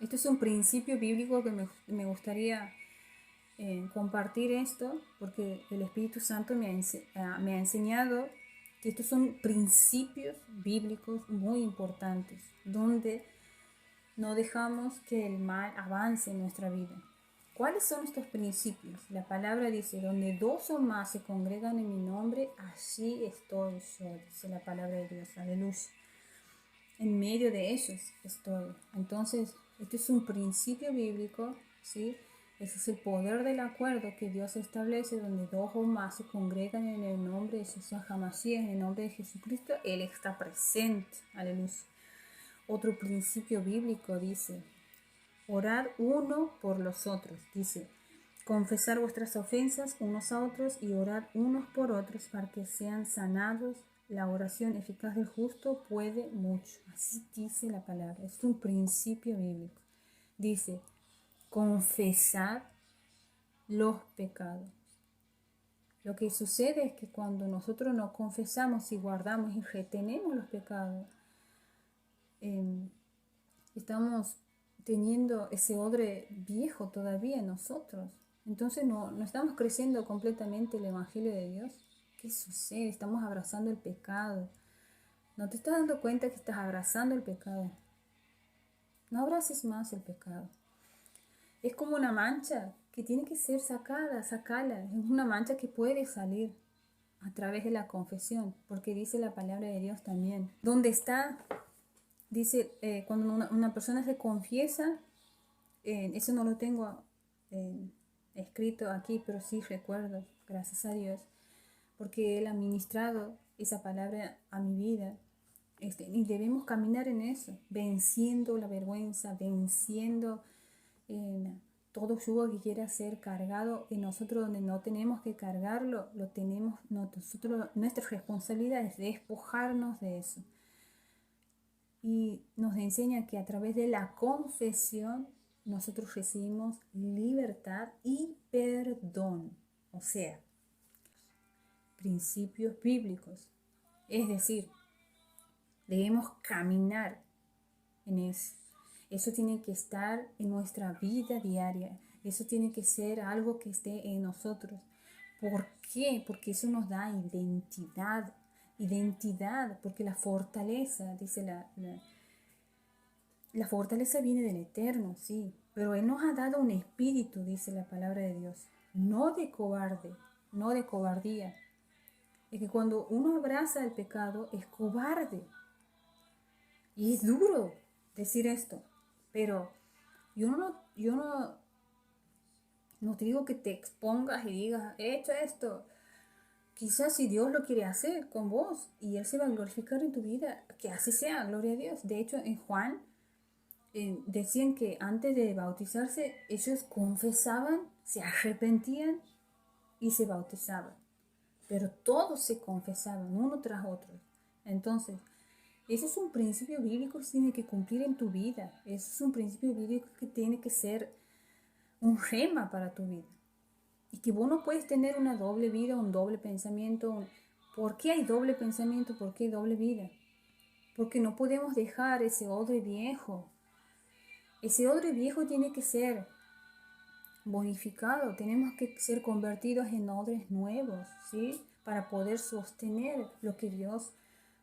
Esto es un principio bíblico que me gustaría compartir esto, porque el Espíritu Santo me ha enseñado que estos son principios bíblicos muy importantes, donde no dejamos que el mal avance en nuestra vida. ¿Cuáles son estos principios? La palabra dice, donde dos o más se congregan en mi nombre, allí estoy yo, dice la palabra de Dios, aleluya. En medio de ellos estoy. Entonces, este es un principio bíblico, ¿sí? Ese es el poder del acuerdo que Dios establece, donde dos o más se congregan en el nombre de Jesús Hamashiach, en el nombre de Jesucristo, Él está presente, aleluya. Otro principio bíblico dice, orar uno por los otros, dice, confesar vuestras ofensas unos a otros y orar unos por otros para que sean sanados. La oración eficaz del justo puede mucho. Así dice la palabra. Es un principio bíblico. Dice, confesar los pecados. Lo que sucede es que cuando nosotros no confesamos y guardamos y retenemos los pecados, estamos teniendo ese odre viejo todavía en nosotros. Entonces no estamos creciendo completamente el Evangelio de Dios. ¿Qué sucede? Estamos abrazando el pecado. ¿No te estás dando cuenta que estás abrazando el pecado? No abraces más el pecado. Es como una mancha que tiene que ser sacada, sacala. Es una mancha que puede salir a través de la confesión, porque dice la palabra de Dios también. ¿Dónde está? Dice, cuando una persona se confiesa, eso no lo tengo escrito aquí, pero sí recuerdo, gracias a Dios, porque Él ha ministrado esa palabra a mi vida. Y debemos caminar en eso, venciendo la vergüenza, venciendo todo yugo que quiera ser cargado en nosotros donde no tenemos que cargarlo, lo tenemos nosotros, nuestra responsabilidad es despojarnos de eso. Y nos enseña que a través de la confesión nosotros recibimos libertad y perdón, o sea, principios bíblicos. Es decir, debemos caminar en eso. Eso tiene que estar en nuestra vida diaria. Eso tiene que ser algo que esté en nosotros. ¿Por qué? Porque eso nos da identidad. Identidad, porque la fortaleza, dice la fortaleza viene del Eterno, sí, pero Él nos ha dado un espíritu, dice la palabra de Dios, no de cobarde, no de cobardía. Es que cuando uno abraza el pecado es cobarde. Y es duro decir esto, pero no te digo que te expongas y digas, he hecho esto. Quizás si Dios lo quiere hacer con vos y Él se va a glorificar en tu vida, que así sea, gloria a Dios. De hecho, en Juan decían que antes de bautizarse, ellos confesaban, se arrepentían y se bautizaban. Pero todos se confesaban, uno tras otro. Entonces, ese es un principio bíblico que tiene que cumplir en tu vida. Ese es un principio bíblico que tiene que ser un rema para tu vida. Y que vos no puedes tener una doble vida, un doble pensamiento. ¿Por qué hay doble pensamiento? ¿Por qué hay doble vida? Porque no podemos dejar ese odre viejo. Ese odre viejo tiene que ser bonificado. Tenemos que ser convertidos en odres nuevos, ¿sí? Para poder sostener lo que Dios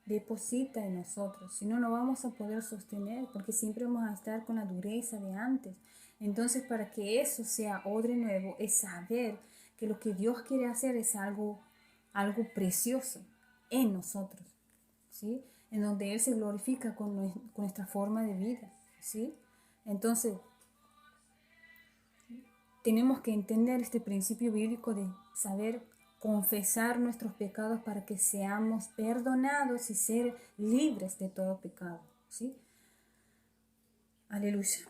deposita en nosotros. Si no, no vamos a poder sostener porque siempre vamos a estar con la dureza de antes. Entonces, para que eso sea odre nuevo, es saber que lo que Dios quiere hacer es algo precioso en nosotros, ¿sí? En donde Él se glorifica con nuestra forma de vida, ¿sí? Entonces, tenemos que entender este principio bíblico de saber confesar nuestros pecados para que seamos perdonados y ser libres de todo pecado, ¿sí? Aleluya.